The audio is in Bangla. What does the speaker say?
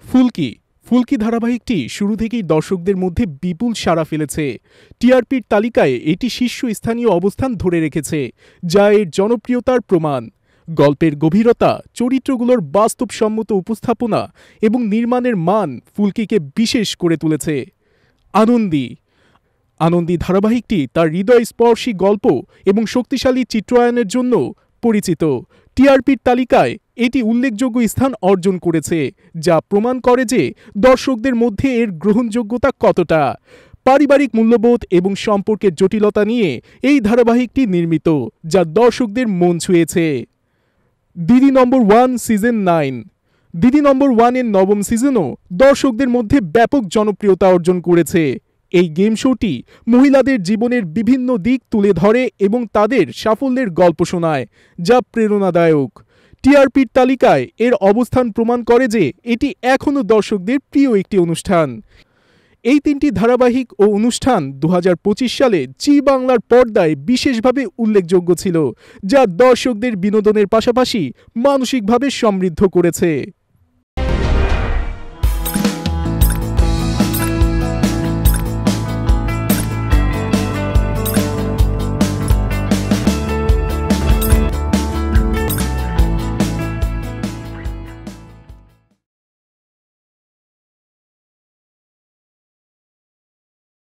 ফুলকি ফুলকি ধারাবাহিকটি শুরু থেকেই দর্শকদের মধ্যে বিপুল সাড়া ফেলেছে। টিআরপির তালিকায় এটি শীর্ষস্থানীয় অবস্থান ধরে রেখেছে, যা এর জনপ্রিয়তার প্রমাণ। গল্পের গভীরতা, চরিত্রগুলোর বাস্তবসম্মত উপস্থাপনা এবং নির্মাণের মান ফুলকিকে বিশেষ করে তুলেছে। আনন্দী আনন্দী ধারাবাহিকটি তার হৃদয়স্পর্শী গল্প এবং শক্তিশালী চিত্রায়নের জন্য পরিচিত। টিআরপির তালিকায় এটি উল্লেখযোগ্য স্থান অর্জন করেছে, যা প্রমাণ করে যে দর্শকদের মধ্যে এর গ্রহণযোগ্যতা কতটা। পারিবারিক মূল্যবোধ এবং সম্পর্কের জটিলতা নিয়ে এই ধারাবাহিকটি নির্মিত, যা দর্শকদের মন ছুঁয়েছে। দিদি নম্বর 1 সিজন 9। দিদি নম্বর 1 এর নবম সিজনও দর্শকদের মধ্যে ব্যাপক জনপ্রিয়তা অর্জন করেছে। এই গেম শোটি মহিলাদের জীবনের বিভিন্ন দিক তুলে ধরে এবং তাদের সাফল্যের গল্প শোনায়, যা প্রেরণাদায়ক। টিআরপির তালিকায় এর অবস্থান প্রমাণ করে যে এটি এখনও দর্শকদের প্রিয় একটি অনুষ্ঠান। এই তিনটি ধারাবাহিক ও অনুষ্ঠান 2025 সালে জি বাংলার পর্দায় বিশেষভাবে উল্লেখযোগ্য ছিল, যা দর্শকদের বিনোদনের পাশাপাশি মানসিকভাবে সমৃদ্ধ করেছে।